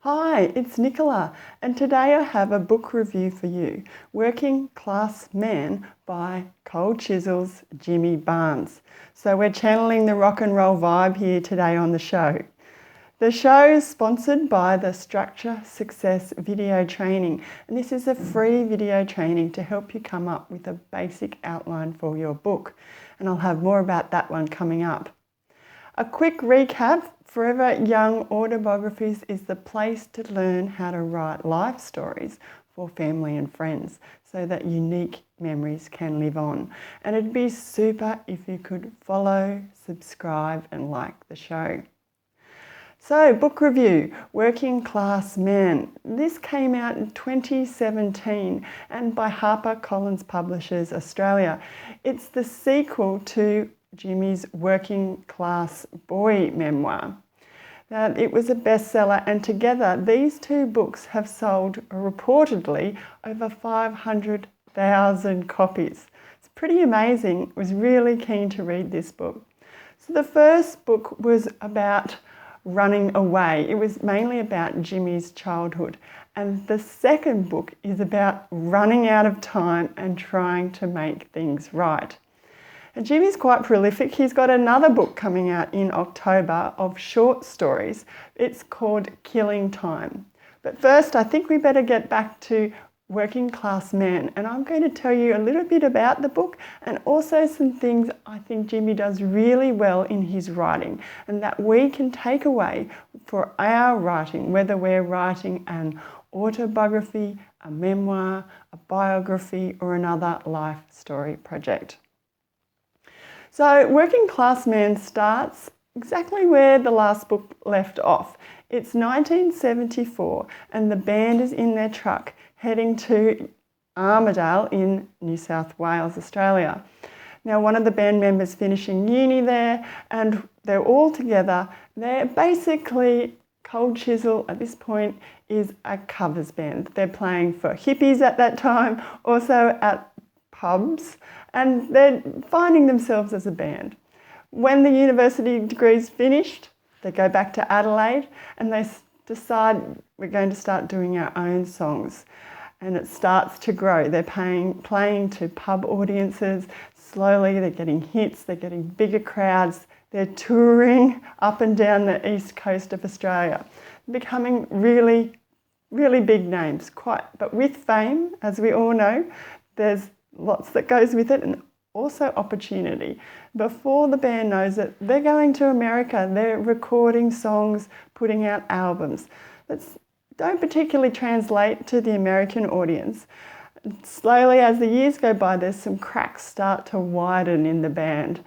Hi, it's Nicola, and today I have a book review for you, Working Class Man by Cold Chisel's Jimmy Barnes. So we're channeling the rock and roll vibe here today on the show. The show is sponsored by the Structure Success Video Training, and this is a free video training to help you come up with a basic outline for your book, and I'll have more about that one coming up. A quick recap: Forever Young Autobiographies is the place to learn how to write life stories for family and friends so that unique memories can live on. And it'd be super if you could follow, subscribe and like the show. So, book review, Working Class Man. This came out in 2017 and by Harper Collins Publishers Australia. It's the sequel to Jimmy's Working Class Boy memoir. Now, it was a bestseller, and together these two books have sold reportedly over 500,000 copies. It's pretty amazing. I was really keen to read this book. So the first book was about running away. It was mainly about Jimmy's childhood. And the second book is about running out of time and trying to make things right. And Jimmy's quite prolific. He's got another book coming out in October of short stories. It's called Killing Time. But first, I think we better get back to Working Class Man. And I'm going to tell you a little bit about the book and also some things I think Jimmy does really well in his writing and that we can take away for our writing, whether we're writing an autobiography, a memoir, a biography, or another life story project. So Working Class Man starts exactly where the last book left off. It's 1974 and the band is in their truck heading to Armidale in New South Wales, Australia. Now, one of the band members finishing uni there and they're all together. They're basically, Cold Chisel at this point is a covers band. They're playing for hippies at that time, also at pubs, and they're finding themselves as a band. When the university degree's finished, they go back to Adelaide and they decide we're going to start doing our own songs. And it starts to grow. They're playing to pub audiences. Slowly they're getting hits, they're getting bigger crowds. They're touring up and down the east coast of Australia, becoming really, really big names. But with fame, as we all know, there's lots that goes with it and also opportunity. Before the band knows it, they're going to America. They're recording songs, putting out albums that don't particularly translate to the American audience. Slowly, as the years go by, there's some cracks start to widen in the band.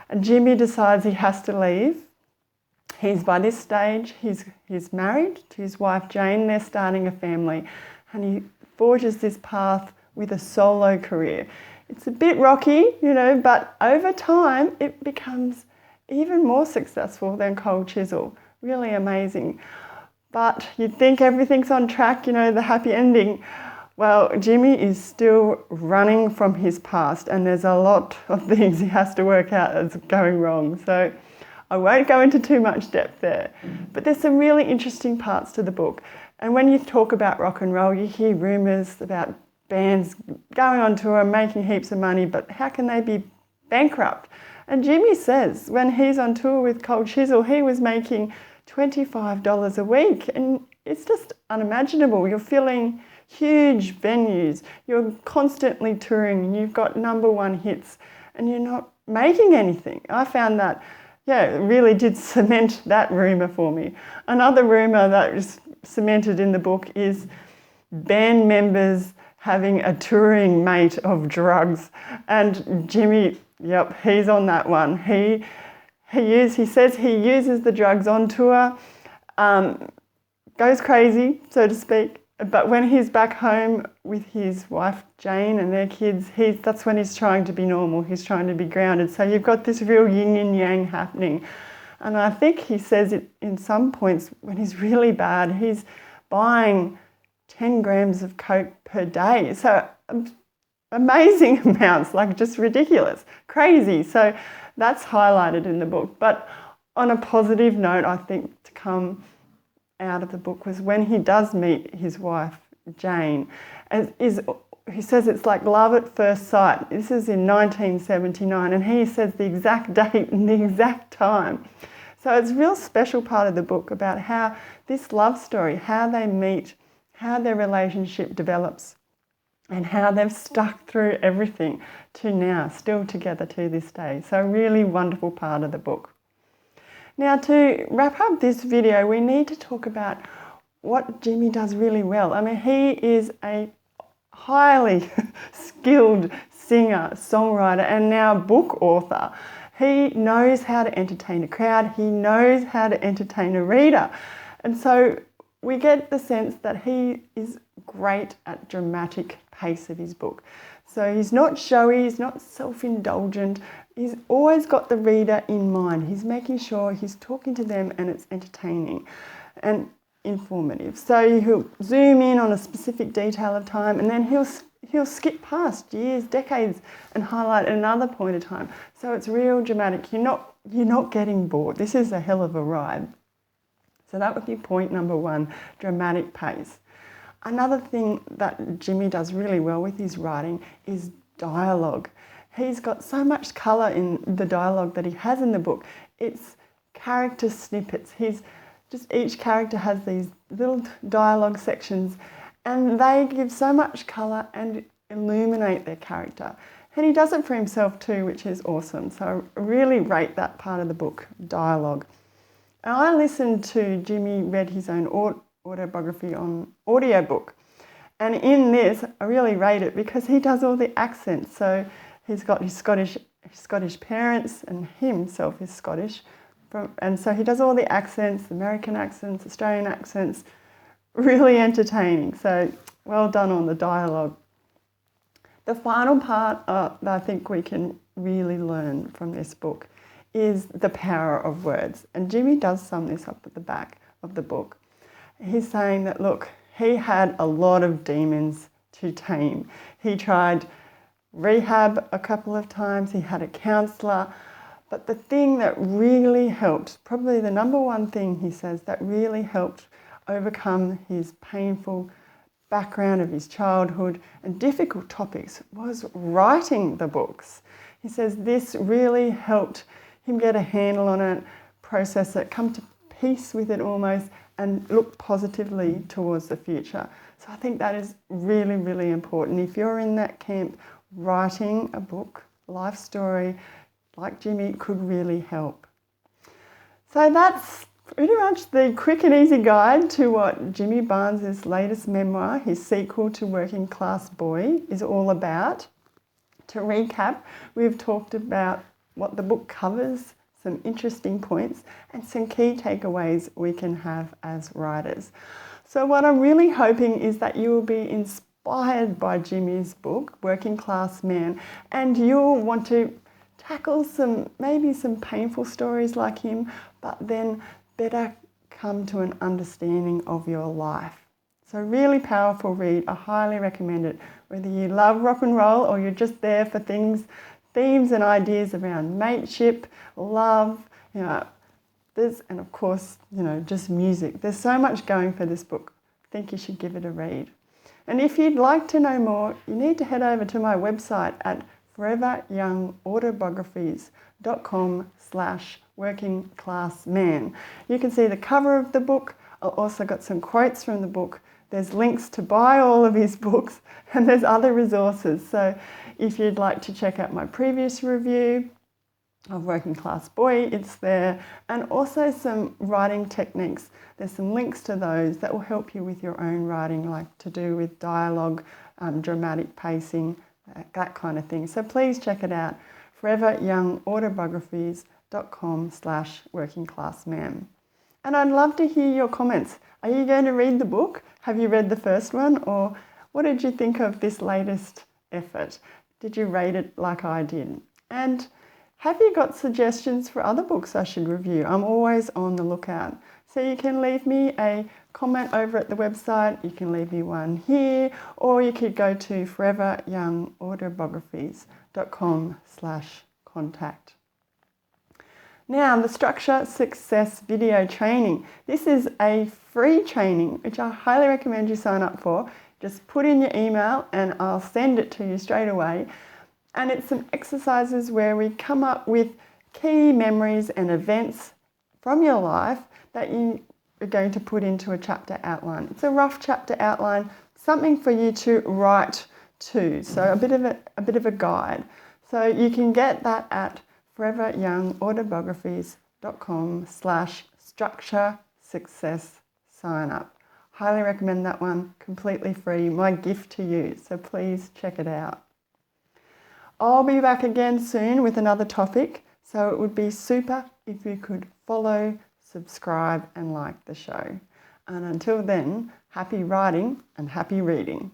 And Jimmy decides he has to leave. By this stage, he's married to his wife Jane. They're starting a family. And he forges this path with a solo career. It's a bit rocky, but over time it becomes even more successful than Cold Chisel. Really amazing. But you'd think everything's on track, the happy ending. Well, Jimmy is still running from his past and there's a lot of things he has to work out that's going wrong. So I won't go into too much depth there. But there's some really interesting parts to the book. And when you talk about rock and roll, you hear rumours about bands going on tour, making heaps of money, but how can they be bankrupt? And Jimmy says when he's on tour with Cold Chisel, he was making $25 a week, and it's just unimaginable. You're filling huge venues, you're constantly touring, you've got number one hits, and you're not making anything. I found that, it really did cement that rumour for me. Another rumour that was cemented in the book is band members having a touring mate of drugs, and Jimmy, he's on that one. He says he uses the drugs on tour, goes crazy, so to speak, but when he's back home with his wife Jane and their kids, that's when he's trying to be normal, he's trying to be grounded. So you've got this real yin and yang happening. And I think he says it in some points when he's really bad, he's buying 10 grams of coke per day. So amazing amounts, like just ridiculous, crazy. So that's highlighted in the book. But on a positive note, I think to come out of the book was when he does meet his wife, Jane. He says it's like love at first sight. This is in 1979, and he says the exact date and the exact time. So it's a real special part of the book about how this love story, how they meet, how their relationship develops, and how they've stuck through everything to now, still together to this day. So a really wonderful part of the book. Now, to wrap up this video, we need to talk about what Jimmy does really well. I mean, he is a highly skilled singer, songwriter, and now book author. He knows how to entertain a crowd. He knows how to entertain a reader. And so we get the sense that he is great at dramatic pace of his book. So he's not showy, he's not self-indulgent. He's always got the reader in mind. He's making sure he's talking to them and it's entertaining and informative. So he'll zoom in on a specific detail of time, and then he'll skip past years, decades, and highlight another point of time. So it's real dramatic. You're not getting bored. This is a hell of a ride. So that would be point number one, dramatic pace. Another thing that Jimmy does really well with his writing is dialogue. He's got so much colour in the dialogue that he has in the book. It's character snippets. Each character has these little dialogue sections, and they give so much colour and illuminate their character. And he does it for himself too, which is awesome. So I really rate that part of the book, dialogue. And I listened to Jimmy read his own autobiography on audiobook. And in this, I really rate it because he does all the accents. So he's got his Scottish parents, and himself is Scottish. And so he does all the accents, American accents, Australian accents, really entertaining. So well done on the dialogue. The final part that I think we can really learn from this book is the power of words. And Jimmy does sum this up at the back of the book. He's saying that, look, he had a lot of demons to tame. He tried rehab a couple of times, he had a counsellor, but the thing that really helped, probably the number one thing he says that really helped overcome his painful background of his childhood and difficult topics was writing the books. He says this really helped him get a handle on it, process it, come to peace with it almost, and look positively towards the future. So I think that is really, really important. If you're in that camp, writing a book, life story, like Jimmy, could really help. So that's pretty much the quick and easy guide to what Jimmy Barnes' latest memoir, his sequel to Working Class Boy, is all about. To recap, we've talked about what the book covers, some interesting points, and some key takeaways we can have as writers. So what I'm really hoping is that you will be inspired by Jimmy's book, Working Class Man, and you'll want to tackle maybe some painful stories like him, but then better come to an understanding of your life. So really powerful read. I highly recommend it. Whether you love rock and roll or you're just there for themes and ideas around mateship, love, and of course, just music. There's so much going for this book. I think you should give it a read. And if you'd like to know more, you need to head over to my website at foreveryoungautobiographies.com/workingclassman. You can see the cover of the book. I've also got some quotes from the book. There's links to buy all of his books, and there's other resources. So if you'd like to check out my previous review of Working Class Boy, it's there. And also some writing techniques. There's some links to those that will help you with your own writing, like to do with dialogue, dramatic pacing, that kind of thing. So please check it out, foreveryoungautobiographies.com/workingclassman. And I'd love to hear your comments. Are you going to read the book? Have you read the first one? Or what did you think of this latest effort? Did you rate it like I did? And have you got suggestions for other books I should review? I'm always on the lookout. So you can leave me a comment over at the website, you can leave me one here, or you could go to foreveryoungautobiographies.com/contact. Now, the Structure Success video training. This is a free training, which I highly recommend you sign up for. Just put in your email and I'll send it to you straight away. And it's some exercises where we come up with key memories and events from your life that you are going to put into a chapter outline. It's a rough chapter outline, something for you to write to, so a bit of a guide. So you can get that at foreveryoungautobiographies.com/structure success sign up. Highly recommend that one, completely free, my gift to you, so please check it out. I'll be back again soon with another topic, so it would be super if you could follow, subscribe and like the show. And until then, happy writing and happy reading.